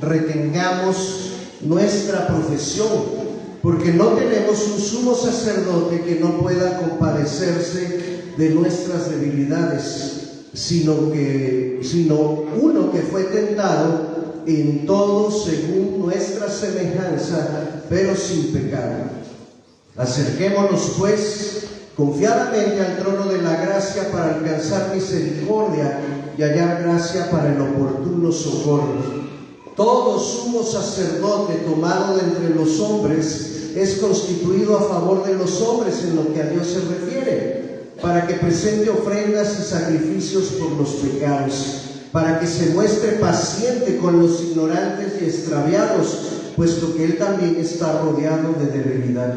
retengamos nuestra profesión, porque no tenemos un sumo sacerdote que no pueda compadecerse de nuestras debilidades, sino uno que fue tentado en todo según nuestra semejanza, pero sin pecado. Acerquémonos pues confiadamente al trono de la gracia para alcanzar misericordia y hallar gracia para el oportuno socorro. Todo sumo sacerdote tomado de entre los hombres es constituido a favor de los hombres en lo que a Dios se refiere, para que presente ofrendas y sacrificios por los pecados, para que se muestre paciente con los ignorantes y extraviados, puesto que él también está rodeado de debilidad.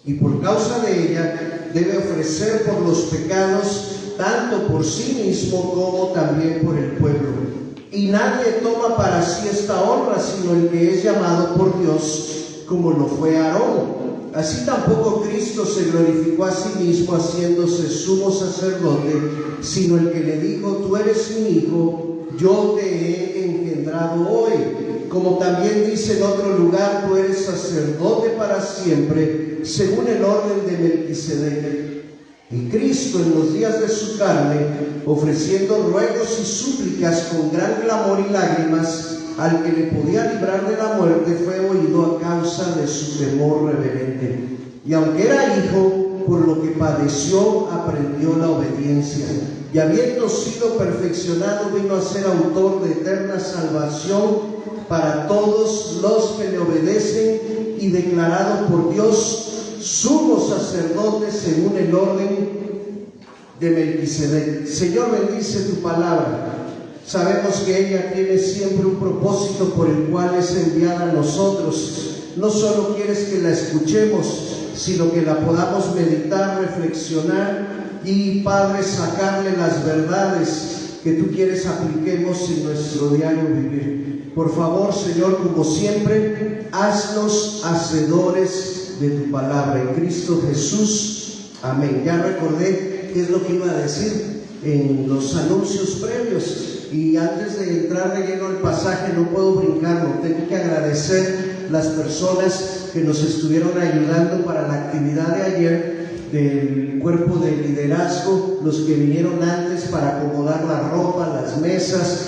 Y por causa de ella debe ofrecer por los pecados, tanto por sí mismo como también por el pueblo. Y nadie toma para sí esta honra, sino el que es llamado por Dios, como lo fue Aarón. Así tampoco Cristo se glorificó a sí mismo haciéndose sumo sacerdote, sino el que le dijo: tú eres mi hijo, yo te he engendrado hoy. Como también dice en otro lugar: tú eres sacerdote para siempre, según el orden de Melquisedec. Y Cristo, en los días de su carne, ofreciendo ruegos y súplicas con gran clamor y lágrimas al que le podía librar de la muerte, fue oído a causa de su temor reverente. Y aunque era hijo, por lo que padeció, aprendió la obediencia. Y habiendo sido perfeccionado, vino a ser autor de eterna salvación para todos los que le obedecen, y declarado por Dios sumo sacerdote según el orden de Melquisedec. Señor, bendice tu palabra. Sabemos que ella tiene siempre un propósito por el cual es enviada a nosotros. No solo quieres que la escuchemos, sino que la podamos meditar, reflexionar y, Padre, sacarle las verdades que tú quieres apliquemos en nuestro diario vivir. Por favor, Señor, como siempre, haznos hacedores de tu palabra, en Cristo Jesús. Amén. Ya recordé qué es lo que iba a decir en los anuncios previos, y antes de entrar de lleno al pasaje no puedo brincarlo. Tengo que agradecer las personas que nos estuvieron ayudando para la actividad de ayer del cuerpo de liderazgo, los que vinieron antes para acomodar la ropa, las mesas,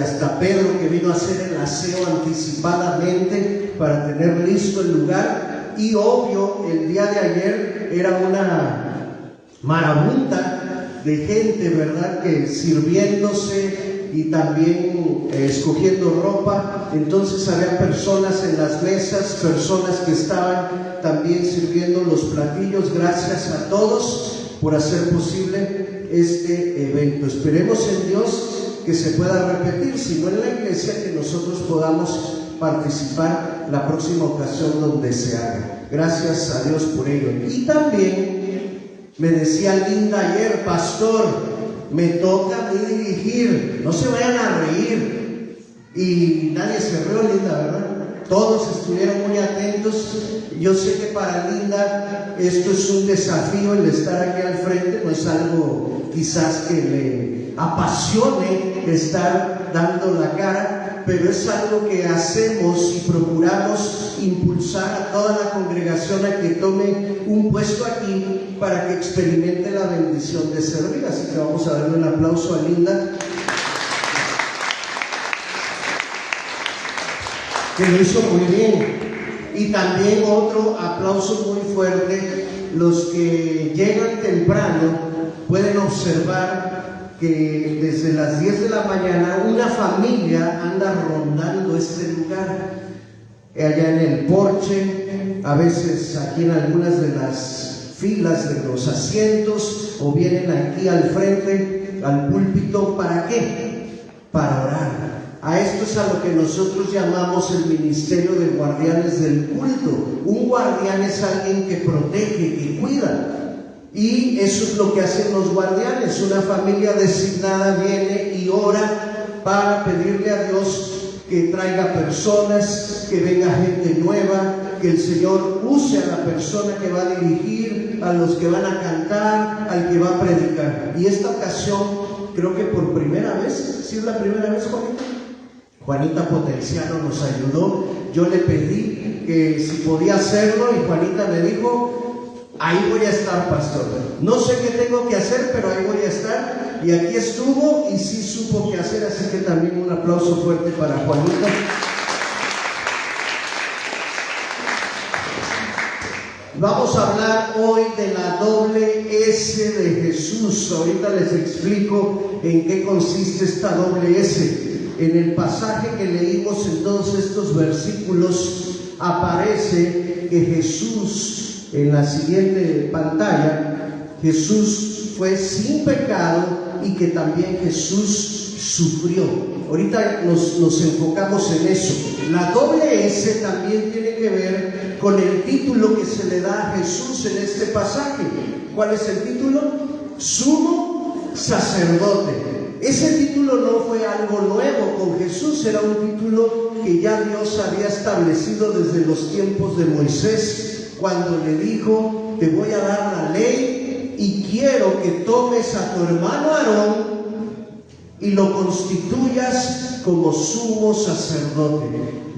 hasta Pedro, que vino a hacer el aseo anticipadamente para tener listo el lugar. Y obvio, el día de ayer era una marabunta de gente, ¿verdad?, que sirviéndose y también escogiendo ropa. Entonces había personas en las mesas, personas que estaban también sirviendo los platillos. Gracias a todos por hacer posible este evento. Esperemos en Dios que se pueda repetir, si no en la iglesia, que nosotros podamos participar la próxima ocasión donde se haga. Gracias a Dios por ello. Y también me decía Linda ayer: pastor, me toca a mí dirigir, no se vayan a reír. Y nadie se rió, Linda, ¿verdad? Todos estuvieron muy atentos. Yo sé que para Linda esto es un desafío, el estar aquí al frente. No es algo quizás que le apasione estar dando la cara, pero es algo que hacemos y procuramos impulsar a toda la congregación a que tome un puesto aquí para que experimente la bendición de servir. Así que vamos a darle un aplauso a Linda, que lo hizo muy bien. Y también otro aplauso muy fuerte: los que llegan temprano pueden observar que desde las 10 de la mañana una familia anda rondando este lugar, allá en el porche, a veces aquí en algunas de las filas de los asientos, o vienen aquí al frente, al púlpito. ¿Para qué? Para orar. A esto es a lo que nosotros llamamos el ministerio de guardianes del culto. Un guardián es alguien que protege, que cuida. Y eso es lo que hacen los guardianes. Una familia designada viene y ora para pedirle a Dios que traiga personas, que venga gente nueva, que el Señor use a la persona que va a dirigir, a los que van a cantar, al que va a predicar. Y esta ocasión, creo que por primera vez, ¿sí es la primera vez, Juanito? Juanita Potenciano nos ayudó. Yo le pedí que si podía hacerlo y Juanita me dijo: ahí voy a estar, pastor. No sé qué tengo que hacer, pero ahí voy a estar. Y aquí estuvo y sí supo qué hacer, así que también un aplauso fuerte para Juanita. Vamos a hablar hoy de la doble S de Jesús. Ahorita les explico en qué consiste esta doble S. En el pasaje que leímos en todos estos versículos aparece que Jesús, en la siguiente pantalla, Jesús fue sin pecado y que también Jesús sufrió. Ahorita nos enfocamos en eso. La doble S también tiene que ver con el título que se le da a Jesús en este pasaje. ¿Cuál es el título? Sumo sacerdote. Ese título no fue algo nuevo con Jesús, era un título que ya Dios había establecido desde los tiempos de Moisés, cuando le dijo: te voy a dar la ley y quiero que tomes a tu hermano Aarón y lo constituyas como sumo sacerdote.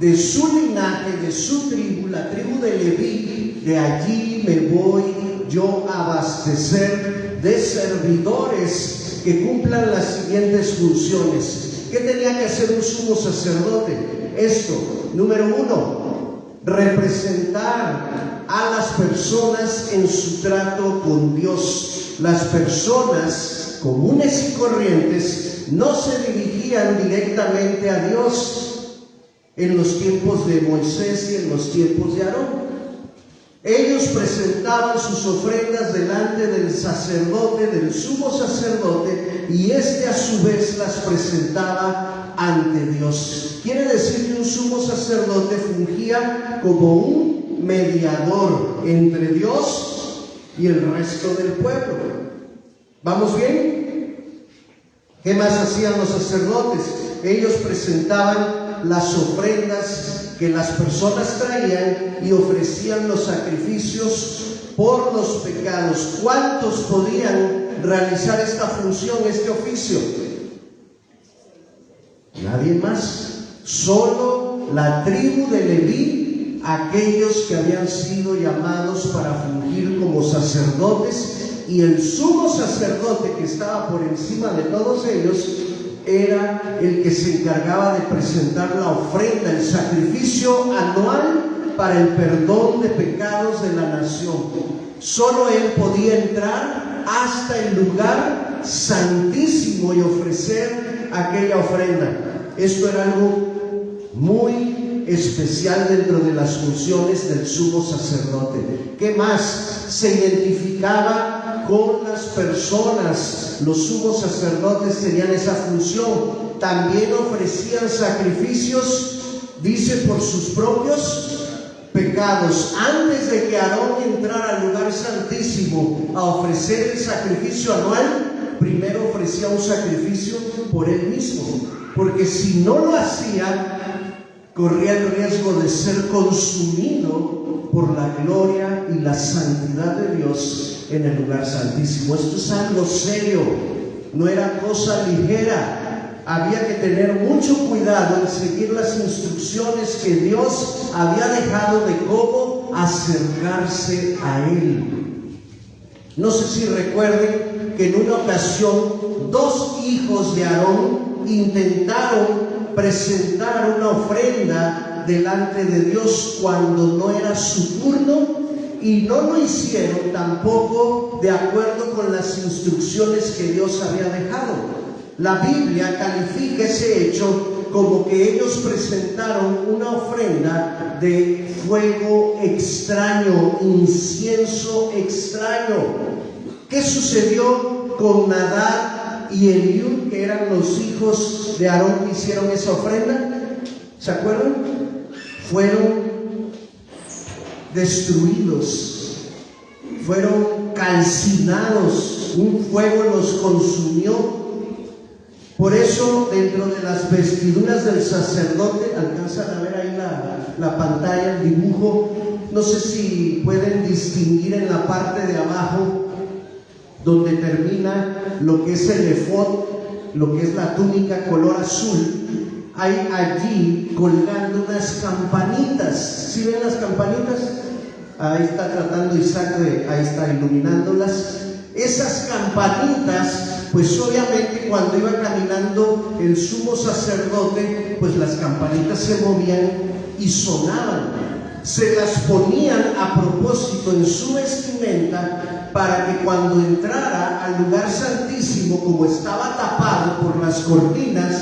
De su linaje, de su tribu, la tribu de Leví, de allí me voy yo a abastecer de servidores que cumplan las siguientes funciones. ¿Qué tenía que hacer un sumo sacerdote? Esto: número 1, representar a las personas en su trato con Dios. Las personas comunes y corrientes no se dirigían directamente a Dios en los tiempos de Moisés y en los tiempos de Aarón. Ellos presentaban sus ofrendas delante del sacerdote, del sumo sacerdote, y éste a su vez las presentaba ante Dios. Quiere decir que un sumo sacerdote fungía como un mediador entre Dios y el resto del pueblo. ¿Vamos bien? ¿Qué más hacían los sacerdotes? Ellos presentaban las ofrendas que las personas traían y ofrecían los sacrificios por los pecados. ¿Cuántos podían realizar esta función, este oficio? Nadie más. Solo la tribu de Leví, aquellos que habían sido llamados para fungir como sacerdotes, y el sumo sacerdote que estaba por encima de todos ellos era el que se encargaba de presentar la ofrenda, el sacrificio anual para el perdón de pecados de la nación. Solo él podía entrar hasta el lugar santísimo y ofrecer aquella ofrenda. Esto era algo muy especial dentro de las funciones del sumo sacerdote. ¿Qué más? Se identificaba con las personas. Los sumos sacerdotes tenían esa función. También ofrecían sacrificios, dice, por sus propios pecados. Antes de que Aarón entrara al lugar santísimo a ofrecer el sacrificio anual, primero ofrecía un sacrificio por él mismo, porque si no lo hacía, corría el riesgo de ser consumido por la gloria y la santidad de Dios en el lugar santísimo. Esto es algo serio, no era cosa ligera. Había que tener mucho cuidado en seguir las instrucciones que Dios había dejado de cómo acercarse a Él. No sé si recuerden que en una ocasión 2 hijos de Aarón intentaron presentar una ofrenda delante de Dios cuando no era su turno, y no lo hicieron tampoco de acuerdo con las instrucciones que Dios había dejado. La Biblia califica ese hecho como que ellos presentaron una ofrenda de fuego extraño, incienso extraño. ¿Qué sucedió con Nadab y Eliú, que eran los hijos de Aarón que hicieron esa ofrenda? ¿Se acuerdan? Fueron destruidos, fueron calcinados, un fuego los consumió. Por eso, dentro de las vestiduras del sacerdote, alcanzan a ver ahí la pantalla, el dibujo, no sé si pueden distinguir en la parte de abajo donde termina lo que es el efod, lo que es la túnica color azul. hay allí colgando unas campanitas. ¿Sí ven las campanitas? Ahí está tratando Isaac ahí está iluminándolas. Esas campanitas, pues obviamente cuando iba caminando el sumo sacerdote, pues las campanitas se movían y sonaban. Se las ponían a propósito en su vestimenta para que cuando entrara al lugar santísimo, como estaba tapado por las cortinas,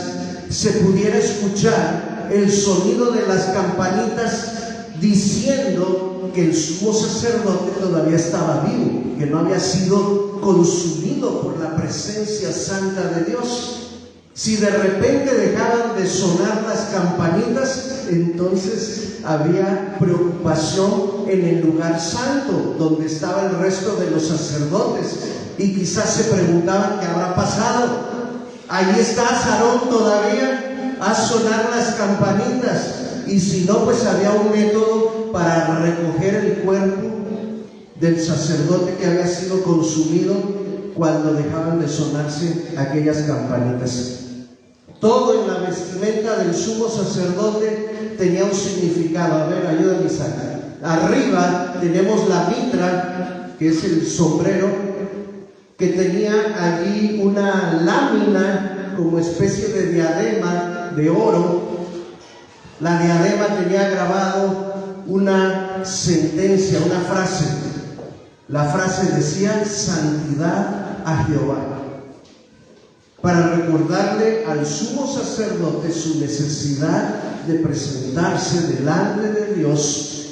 se pudiera escuchar el sonido de las campanitas diciendo que el sumo sacerdote todavía estaba vivo, que no había sido consumido por la presencia santa de Dios. Si de repente dejaban de sonar las campanitas, entonces había preocupación en el lugar santo, donde estaba el resto de los sacerdotes, y quizás se preguntaban qué habrá pasado. Ahí está Aarón todavía, a sonar las campanitas. Y si no, pues había un método para recoger el cuerpo del sacerdote que había sido consumido cuando dejaban de sonarse aquellas campanitas. Todo en la vestimenta del sumo sacerdote tenía un significado. A ver, ayúdame, Isaac. Arriba tenemos la mitra, que es el sombrero, que tenía allí una lámina como especie de diadema de oro. La diadema tenía grabado una sentencia, una frase. La frase decía: santidad a Jehová, para recordarle al sumo sacerdote su necesidad de presentarse delante de Dios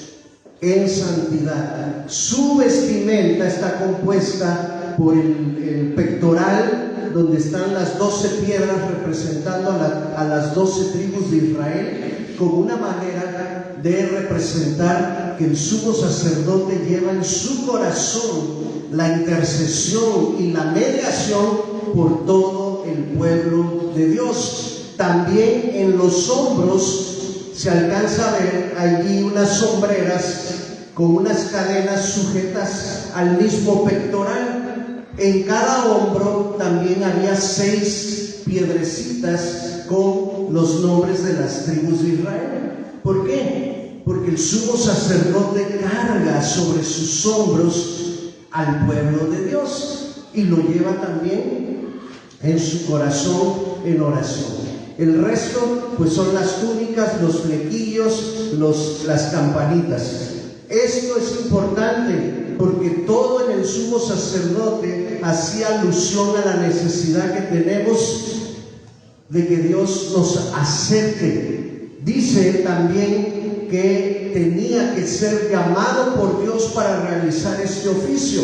en santidad. Su vestimenta está compuesta por el pectoral, donde están las 12 piedras representando a las 12 tribus de Israel, como una manera de representar que el sumo sacerdote lleva en su corazón la intercesión y la mediación por todo el pueblo de Dios. También en los hombros se alcanza a ver allí unas sombreras con unas cadenas sujetas al mismo pectoral. En cada hombro también había 6 piedrecitas con los nombres de las tribus de Israel. ¿Por qué? Porque el sumo sacerdote carga sobre sus hombros al pueblo de Dios y lo lleva también en su corazón en oración. El resto pues son las túnicas, los flequillos, las campanitas. Esto es importante porque todo en el sumo sacerdote hacía alusión a la necesidad que tenemos de que Dios nos acepte. Dice también que tenía que ser llamado por Dios para realizar este oficio.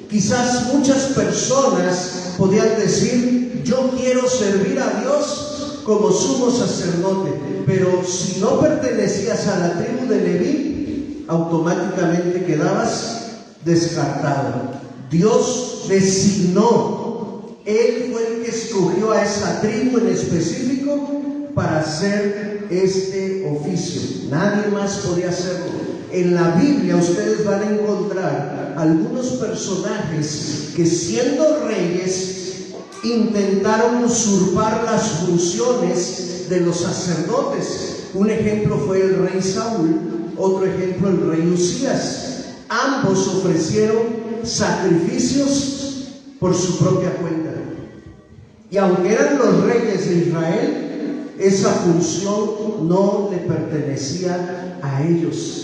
Quizás muchas personas podían decir: yo quiero servir a Dios como sumo sacerdote, pero si no pertenecías a la tribu de Leví, automáticamente quedabas descartado. Dios designó, Él fue el que escogió a esa tribu en específico para hacer este oficio. Nadie más podía hacerlo. En la Biblia ustedes van a encontrar algunos personajes que, siendo reyes, intentaron usurpar las funciones de los sacerdotes. Un ejemplo fue el rey Saúl, otro ejemplo el rey Usías. Ambos ofrecieron sacrificios por su propia cuenta. Y aunque eran los reyes de Israel, esa función no le pertenecía a ellos.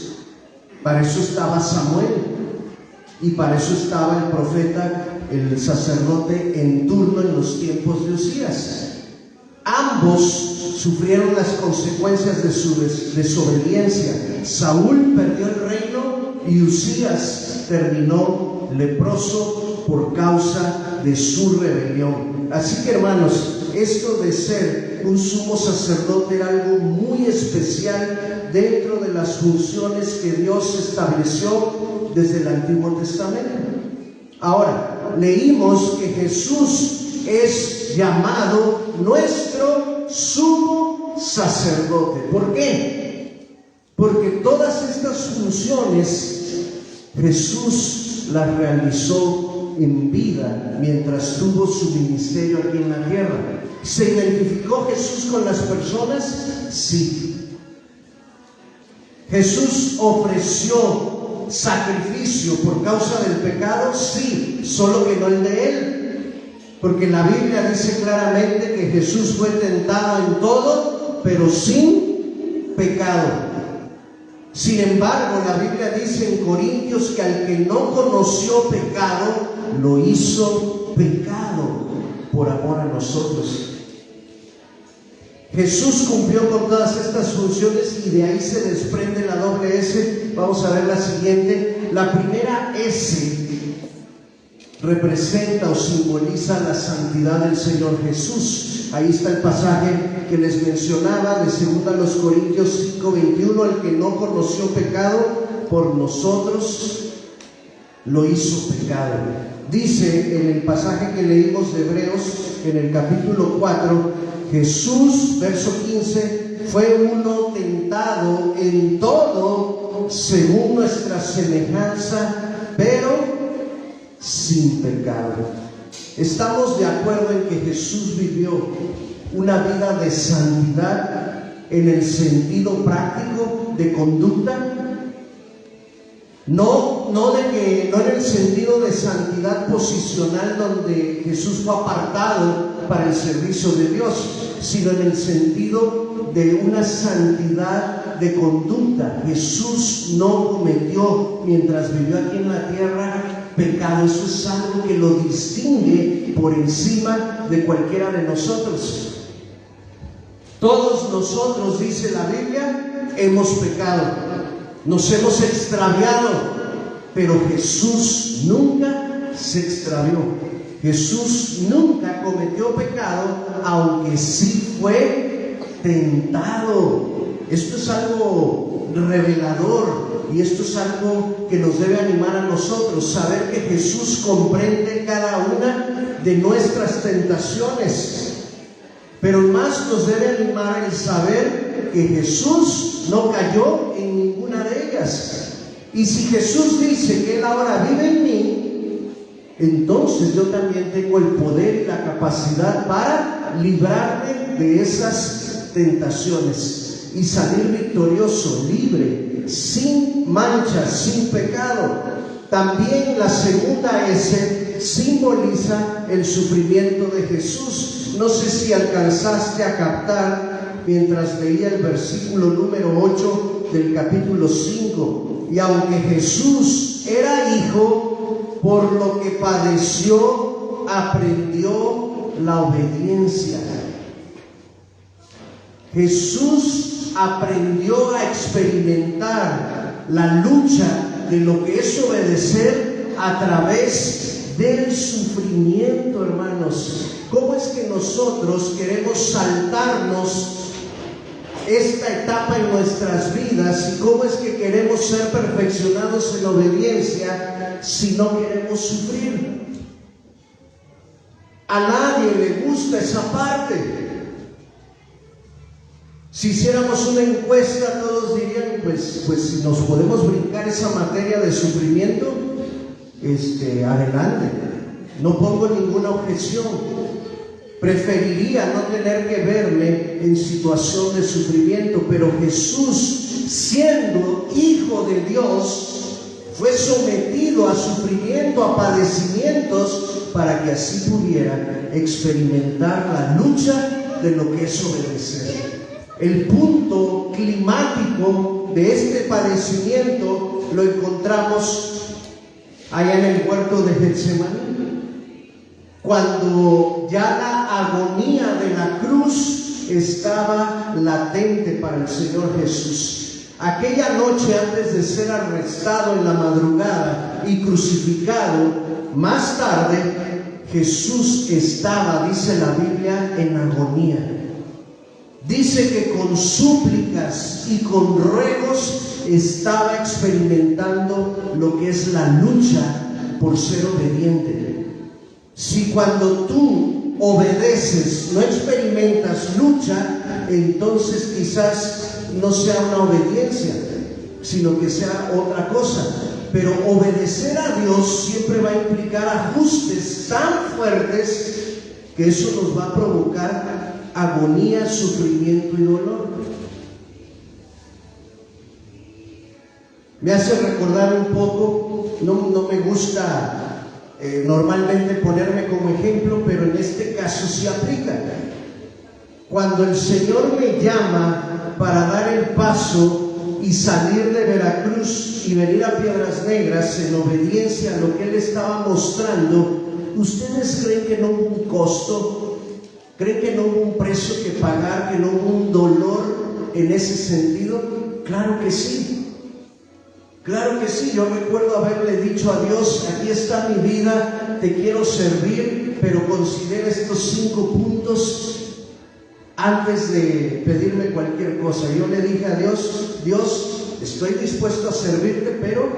Para eso estaba Samuel y para eso estaba el profeta, el sacerdote en turno en los tiempos de Usías. Ambos sufrieron las consecuencias de su desobediencia. Saúl perdió el reino y Usías terminó leproso por causa de su rebelión. Así que, hermanos, esto de ser un sumo sacerdote era algo muy especial dentro de las funciones que Dios estableció desde el Antiguo Testamento. Ahora, leímos que Jesús es llamado nuestro sumo sacerdote. ¿Por qué? Porque todas estas funciones Jesús las realizó en vida mientras tuvo su ministerio aquí en la tierra. ¿Se identificó Jesús con las personas? Sí. ¿Jesús ofreció sacrificio por causa del pecado? Sí, solo que no el de él. Porque la Biblia dice claramente que Jesús fue tentado en todo, pero sin pecado. Sin embargo, la Biblia dice en Corintios que al que no conoció pecado, lo hizo pecado por amor a nosotros. Jesús cumplió con todas estas funciones y de ahí se desprende la doble S. Vamos a ver la siguiente. La primera S representa o simboliza la santidad del Señor Jesús. Ahí está el pasaje que les mencionaba de 2 Corintios 5:21. El que no conoció pecado, por nosotros lo hizo pecado. Dice en el pasaje que leímos de Hebreos, en el capítulo 4, Jesús, verso 15, fue uno tentado en todo según nuestra semejanza, pero sin pecado. ¿Estamos de acuerdo en que Jesús vivió una vida de santidad en el sentido práctico de conducta? No en el sentido de santidad posicional donde Jesús fue apartado para el servicio de Dios, sino en el sentido de una santidad de conducta. Jesús no cometió, mientras vivió aquí en la tierra, pecado. Eso es algo que lo distingue por encima de cualquiera de nosotros. Todos nosotros, dice la Biblia, hemos pecado. Nos hemos extraviado, pero Jesús nunca se extravió. Jesús nunca cometió pecado, aunque sí fue tentado. Esto es algo revelador y esto es algo que nos debe animar a nosotros, saber que Jesús comprende cada una de nuestras tentaciones. Pero más nos debe animar el saber que Jesús no cayó en ninguna de ellas. Y si Jesús dice que Él ahora vive en mí, entonces yo también tengo el poder y la capacidad para librarme de esas tentaciones y salir victorioso, libre, sin mancha, sin pecado. También la segunda S simboliza el sufrimiento de Jesús. No sé si alcanzaste a captar mientras leía el versículo número 8 del capítulo 5. Y aunque Jesús era hijo, por lo que padeció, aprendió la obediencia. Jesús aprendió a experimentar la lucha de lo que es obedecer a través del sufrimiento, hermanos. ¿Cómo es que nosotros queremos saltarnos esta etapa en nuestras vidas y cómo es que queremos ser perfeccionados en obediencia si no queremos sufrir? A nadie le gusta esa parte. Si hiciéramos una encuesta, todos dirían, pues si nos podemos brincar esa materia de sufrimiento, adelante, no pongo ninguna objeción. Preferiría no tener que verme en situación de sufrimiento, pero Jesús, siendo hijo de Dios, fue sometido a sufrimiento, a padecimientos, para que así pudiera experimentar la lucha de lo que es obedecer. El punto climático de este padecimiento lo encontramos allá en el huerto de Getsemaní, cuando ya la agonía de la cruz estaba latente para el Señor Jesús. Aquella noche, antes de ser arrestado en la madrugada y crucificado, más tarde Jesús estaba, dice la Biblia, en agonía. Dice que con súplicas y con ruegos estaba experimentando lo que es la lucha por ser obediente. Si cuando tú obedeces no experimentas lucha, entonces quizás no sea una obediencia, sino que sea otra cosa. Pero obedecer a Dios siempre va a implicar ajustes tan fuertes que eso nos va a provocar agonía, sufrimiento y dolor. Me hace recordar un poco, no me gusta normalmente ponerme como ejemplo, pero en este caso sí aplica. Cuando el Señor me llama para dar el paso y salir de Veracruz y venir a Piedras Negras en obediencia a lo que Él estaba mostrando, ¿ustedes creen que no hubo un costo? ¿Creen que no hubo un precio que pagar, que no hubo un dolor en ese sentido? Claro que sí. Claro que sí. Yo recuerdo haberle dicho a Dios: aquí está mi vida, te quiero servir, pero considera estos 5 puntos antes de pedirme cualquier cosa. Yo le dije a Dios: Dios, estoy dispuesto a servirte, pero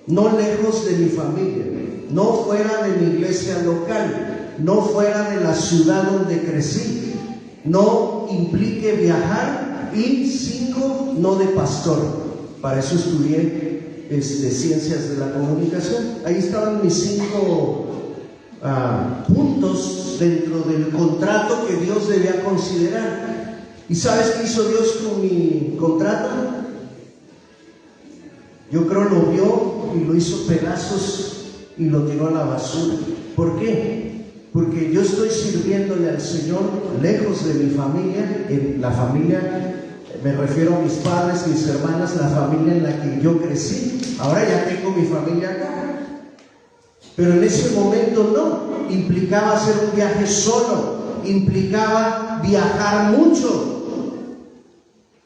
no lejos de mi familia, no fuera de mi iglesia local, no fuera de la ciudad donde crecí, no implique viajar, y 5, no de pastor. Para eso estudié ciencias de la comunicación. Ahí estaban mis 5 puntos dentro del contrato que Dios debía considerar. ¿Y sabes qué hizo Dios con mi contrato? Yo creo lo vio y lo hizo pedazos y lo tiró a la basura. ¿Por qué? Porque yo estoy sirviéndole al Señor lejos de mi familia. En la familia me refiero a mis padres, mis hermanas, la familia en la que yo crecí. Ahora ya tengo mi familia acá, pero en ese momento no. Implicaba hacer un viaje solo, implicaba viajar mucho.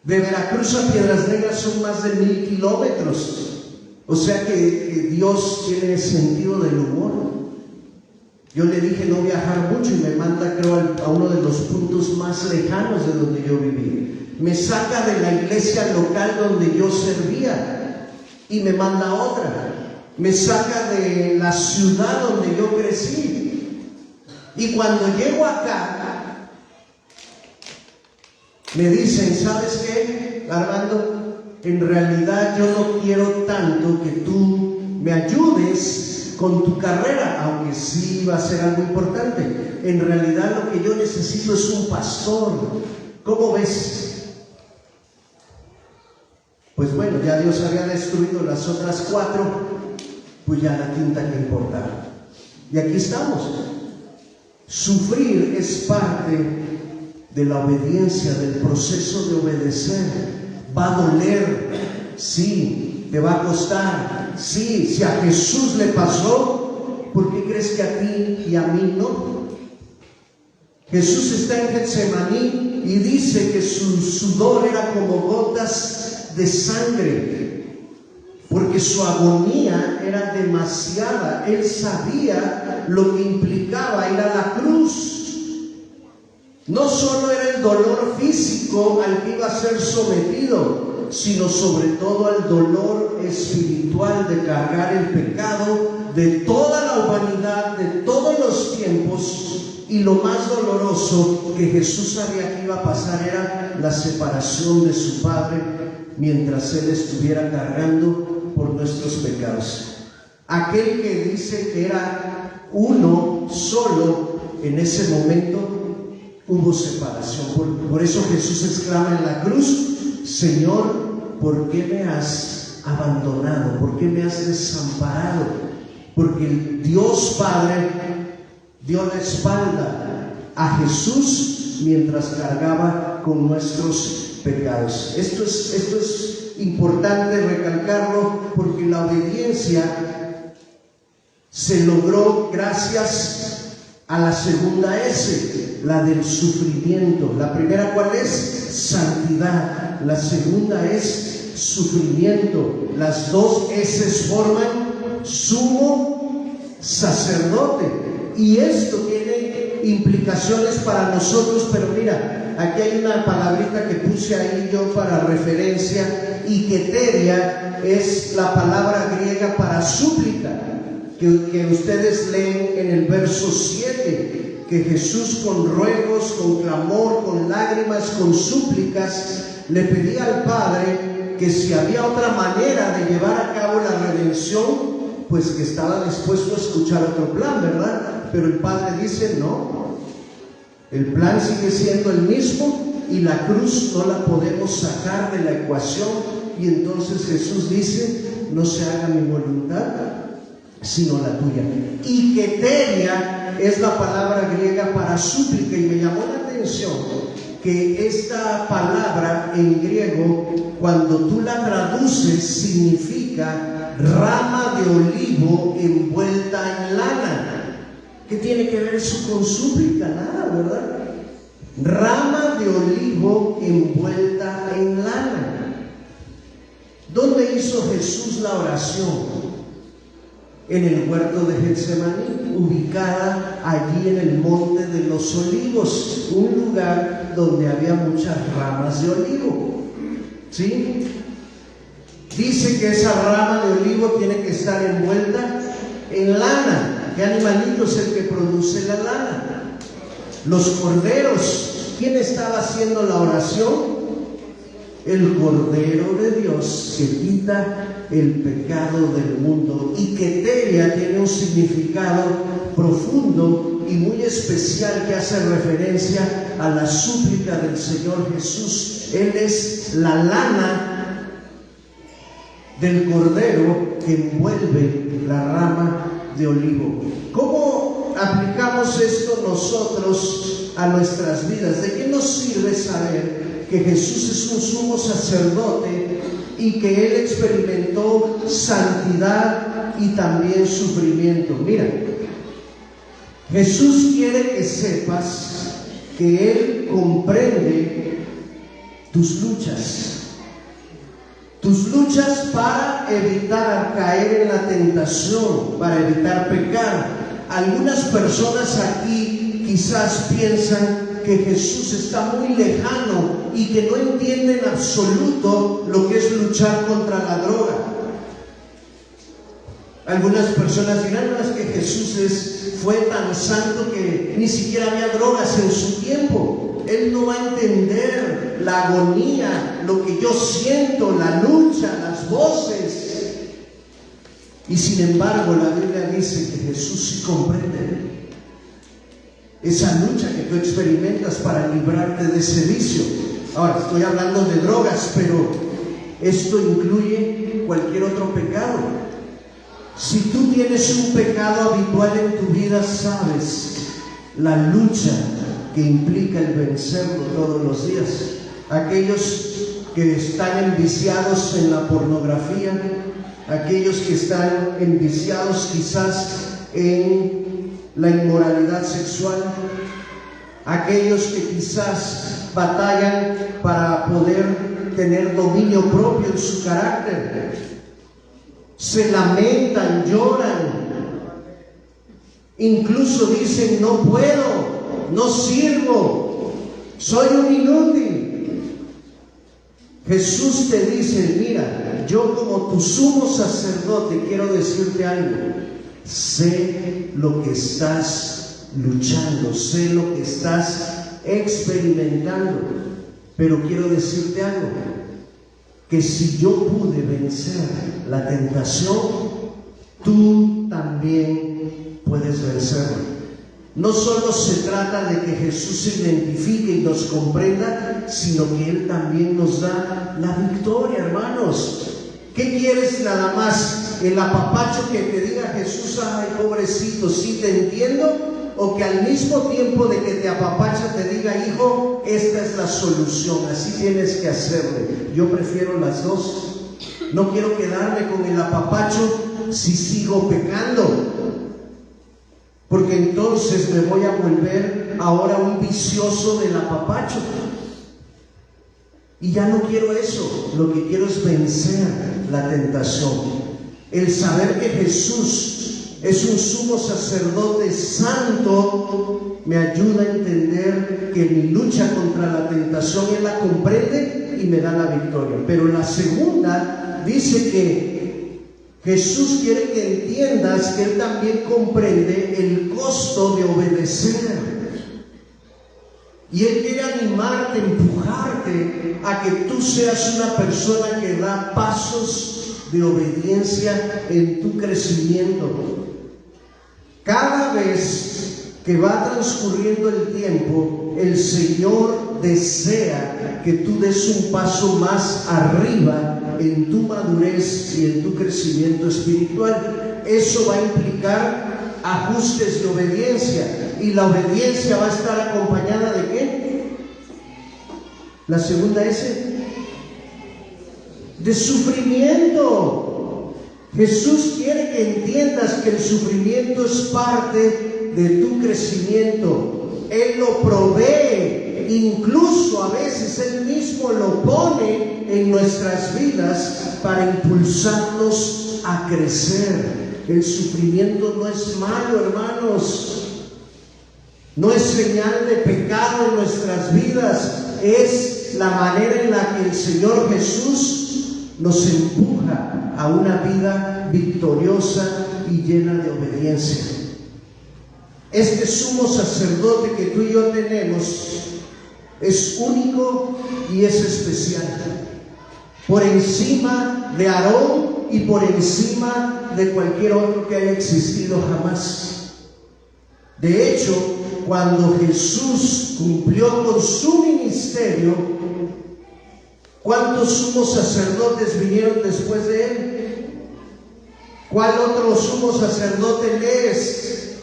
De Veracruz a Piedras Negras son más de 1000 kilómetros. O sea que Dios tiene sentido del humor. Yo le dije no viajar mucho y me manda, creo, a uno de los puntos más lejanos de donde yo vivía. Me saca de la iglesia local donde yo servía y me manda a otra. Me saca de la ciudad donde yo crecí. Y cuando llego acá, me dicen: ¿sabes qué, Armando? En realidad yo no quiero tanto que tú me ayudes con tu carrera, aunque sí va a ser algo importante. En realidad lo que yo necesito es un pastor. ¿Cómo ves? Pues bueno, ya Dios había destruido las otras 4, pues ya la quinta que importaba. Y aquí estamos. Sufrir es parte de la obediencia, del proceso de obedecer. Va a doler, sí. Te va a costar, sí. Si a Jesús le pasó, ¿por qué crees que a ti y a mí no? Jesús está en Getsemaní y dice que su sudor era como gotas de sangre, porque su agonía era demasiada. Él sabía lo que implicaba ir a la cruz. No solo era el dolor físico al que iba a ser sometido, sino sobre todo al dolor espiritual de cargar el pecado de toda la humanidad, de todos los tiempos. Y lo más doloroso que Jesús sabía que iba a pasar era la separación de su Padre mientras Él estuviera cargando por nuestros pecados. Aquel que dice que era uno solo, en ese momento hubo separación. Por eso Jesús exclama en la cruz: Señor, ¿por qué me has abandonado? ¿Por qué me has desamparado? Porque el Dios Padre dio la espalda a Jesús mientras cargaba con nuestros pecados. Esto es importante recalcarlo, porque la obediencia se logró gracias a la segunda S, la del sufrimiento. La primera, ¿cuál es? Santidad. La segunda es sufrimiento. Las 2 S forman sumo sacerdote. Y esto tiene implicaciones para nosotros, pero mira, aquí hay una palabrita que puse ahí yo para referencia. Iketeria es la palabra griega para súplica, que ustedes leen en el verso 7, que Jesús con ruegos, con clamor, con lágrimas, con súplicas, le pedía al Padre que si había otra manera de llevar a cabo la redención, pues que estaba dispuesto a escuchar otro plan, ¿verdad? Pero el Padre dice: no, El plan sigue siendo el mismo y la cruz no la podemos sacar de la ecuación. Y entonces Jesús dice: no se haga mi voluntad, sino la tuya. Y keteria es la palabra griega para súplica, y me llamó la atención que esta palabra en griego, cuando tú la traduces, significa rama de olivo envuelta en lana. ¿Qué tiene que ver eso con súplica? Nada, ¿verdad? Rama de olivo envuelta en lana. ¿Dónde hizo Jesús la oración? En el huerto de Getsemaní, ubicada allí en el monte de los olivos, un lugar donde había muchas ramas de olivo. ¿Sí? Dice que esa rama de olivo tiene que estar envuelta en lana. ¿Qué animalito es el que produce la lana? Los corderos. ¿Quién estaba haciendo la oración? El Cordero de Dios que quita el pecado del mundo. Y keteria tiene un significado profundo y muy especial que hace referencia a la súplica del Señor Jesús. Él es la lana del Cordero que envuelve la rama de olivo. ¿Cómo aplicamos esto nosotros a nuestras vidas? ¿De qué nos sirve saber que Jesús es un sumo sacerdote y que Él experimentó santidad y también sufrimiento? Mira, Jesús quiere que sepas que Él comprende tus luchas para evitar caer en la tentación, para evitar pecar. Algunas personas aquí quizás piensan que Jesús está muy lejano y que no entiende en absoluto lo que es luchar contra la droga. Algunas personas dirán: no, es que Jesús fue tan santo que ni siquiera había drogas en su tiempo. Él no va a entender la agonía, lo que yo siento, la lucha, las voces. Y sin embargo, la Biblia dice que Jesús sí comprende esa lucha que tú experimentas para librarte de ese vicio. Ahora, estoy hablando de drogas, pero esto incluye cualquier otro pecado. Si tú tienes un pecado habitual en tu vida, sabes la lucha que implica el vencerlo todos los días. Aquellos que están enviciados en la pornografía, aquellos que están enviciados quizás en la inmoralidad sexual, aquellos que quizás batallan para poder tener dominio propio en su carácter, se lamentan, lloran, incluso dicen: no puedo, no sirvo, soy un inútil. Jesús te dice: mira, yo como tu sumo sacerdote quiero decirte algo. Sé lo que estás luchando, sé lo que estás experimentando, pero quiero decirte algo, que si yo pude vencer la tentación, tú también puedes vencerla. No solo se trata de que Jesús se identifique y nos comprenda, sino que Él también nos da la victoria, hermanos. ¿Qué quieres nada más? ¿El apapacho que te diga Jesús: ay, pobrecito, sí te entiendo? ¿O que al mismo tiempo de que te apapacha te diga: hijo, esta es la solución, así tienes que hacerle? Yo prefiero las dos. No quiero quedarme con el apapacho si sigo pecando, porque entonces me voy a volver ahora un vicioso del apapacho. Y ya no quiero eso. Lo que quiero es vencer la tentación. El saber que Jesús es un sumo sacerdote santo me ayuda a entender que mi lucha contra la tentación Él la comprende y me da la victoria. Pero la segunda dice que Jesús quiere que entiendas que Él también comprende el costo de obedecer. Y Él quiere animarte, empujarte a que tú seas una persona que da pasos de obediencia en tu crecimiento. Cada vez que va transcurriendo el tiempo, el Señor desea que tú des un paso más arriba en tu madurez y en tu crecimiento espiritual. Eso va a implicar ajustes de obediencia, y la obediencia va a estar acompañada ¿de qué? La segunda S, de sufrimiento. Jesús quiere que entiendas que el sufrimiento es parte de tu crecimiento. Él lo provee, incluso a veces Él mismo lo pone en nuestras vidas para impulsarnos a crecer. El sufrimiento no es malo, hermanos. No es señal de pecado en nuestras vidas. Es la manera en la que el Señor Jesús nos empuja a una vida victoriosa y llena de obediencia. Este sumo sacerdote que tú y yo tenemos es único y es especial. Por encima de Aarón y por encima de cualquier otro que haya existido jamás. De hecho, cuando Jesús cumplió con su ministerio, ¿cuántos sumos sacerdotes vinieron después de él? ¿Cuál otro sumo sacerdote lees?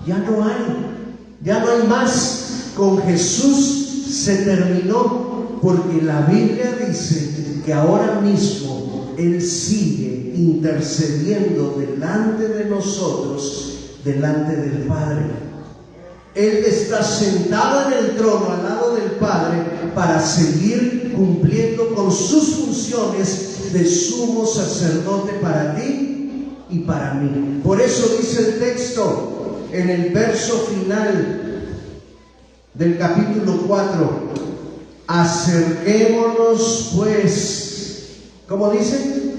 Ya no hay más. Con Jesús se terminó, porque la Biblia dice que ahora mismo Él sigue intercediendo delante de nosotros, delante del Padre. Él está sentado en el trono al lado del Padre para seguir cumpliendo con sus funciones de sumo sacerdote para ti y para mí. Por eso dice el texto en el verso final del capítulo 4: acerquémonos pues, ¿cómo dice?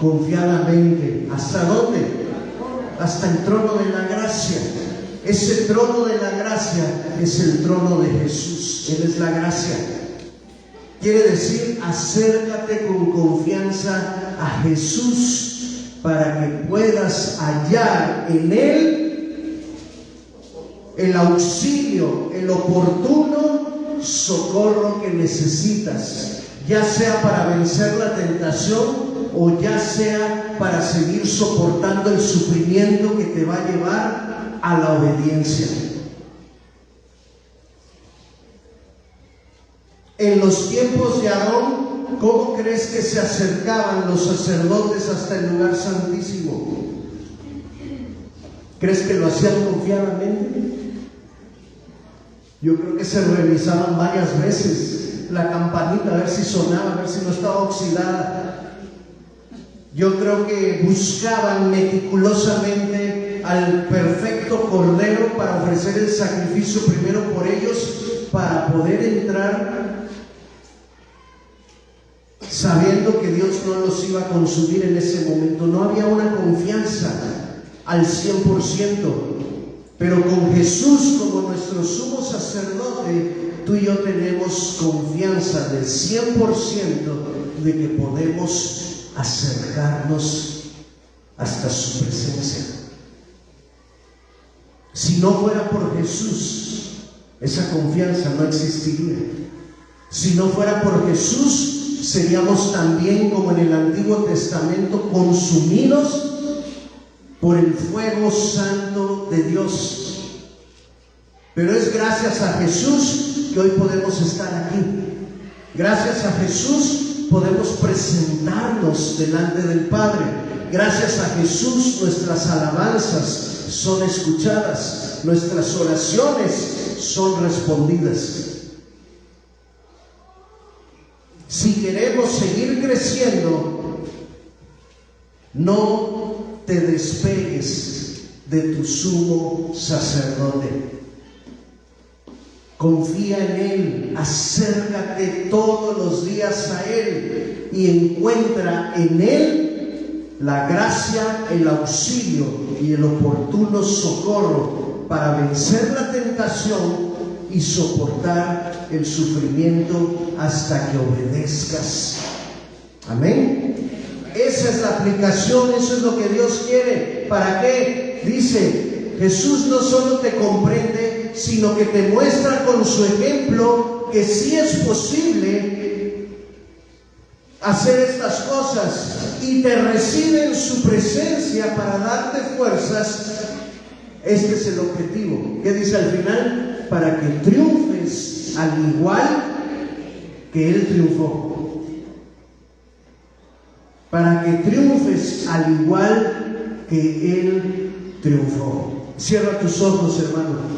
Confiadamente. ¿Hasta dónde? Hasta el trono de la gracia. Ese trono de la gracia es el trono de Jesús. Él es la gracia. Quiere decir, acércate con confianza a Jesús para que puedas hallar en Él el auxilio, el oportuno socorro que necesitas, ya sea para vencer la tentación o ya sea para seguir soportando el sufrimiento que te va a llevar a la obediencia. En los tiempos de Aarón, ¿cómo crees que se acercaban los sacerdotes hasta el lugar santísimo? ¿Crees que lo hacían confiadamente? Yo creo que se revisaban varias veces la campanita a ver si sonaba, a ver si no estaba oxidada. Yo creo que buscaban meticulosamente al perfecto cordero para ofrecer el sacrificio primero por ellos, para poder entrar sabiendo que Dios no los iba a consumir en ese momento. No había una confianza al 100%. Pero con Jesús como nuestro sumo sacerdote, tú y yo tenemos confianza del 100% de que podemos acercarnos hasta su presencia. Si no fuera por Jesús, esa confianza no existiría. Si no fuera por Jesús, seríamos también como en el Antiguo Testamento, consumidos por el fuego santo de Dios. Pero es gracias a Jesús que hoy podemos estar aquí. Gracias a Jesús podemos presentarnos delante del Padre. Gracias a Jesús nuestras alabanzas son escuchadas, nuestras oraciones son respondidas. Si queremos seguir creciendo, no te despegues de tu sumo sacerdote. Confía en Él, acércate todos los días a Él y encuentra en Él la gracia, el auxilio y el oportuno socorro para vencer la tentación y soportar el sufrimiento hasta que obedezcas. Amén. Esa es la aplicación, eso es lo que Dios quiere. ¿Para qué? Dice, Jesús no solo te comprende, sino que te muestra con su ejemplo que sí es posible hacer estas cosas y te recibe en su presencia para darte fuerzas. Este es el objetivo. ¿Qué dice al final? Para que triunfes al igual que Él triunfó. Para que triunfes al igual que Él triunfó. Cierra tus ojos, hermano.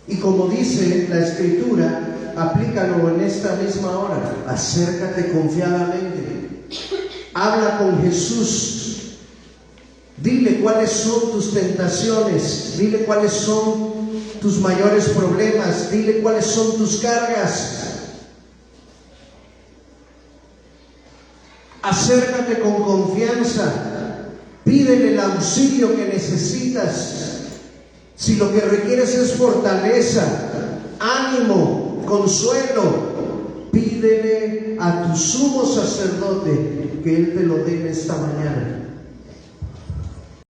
Y como dice la Escritura, aplícalo en esta misma hora. Acércate confiadamente. Habla con Jesús. Dile cuáles son tus tentaciones. Dile cuáles son tus mayores problemas. Dile cuáles son tus cargas. Acércate con confianza. Pídele el auxilio que necesitas. Si lo que requieres es fortaleza, ánimo, consuelo, pídele a tu sumo sacerdote que Él te lo dé en esta mañana.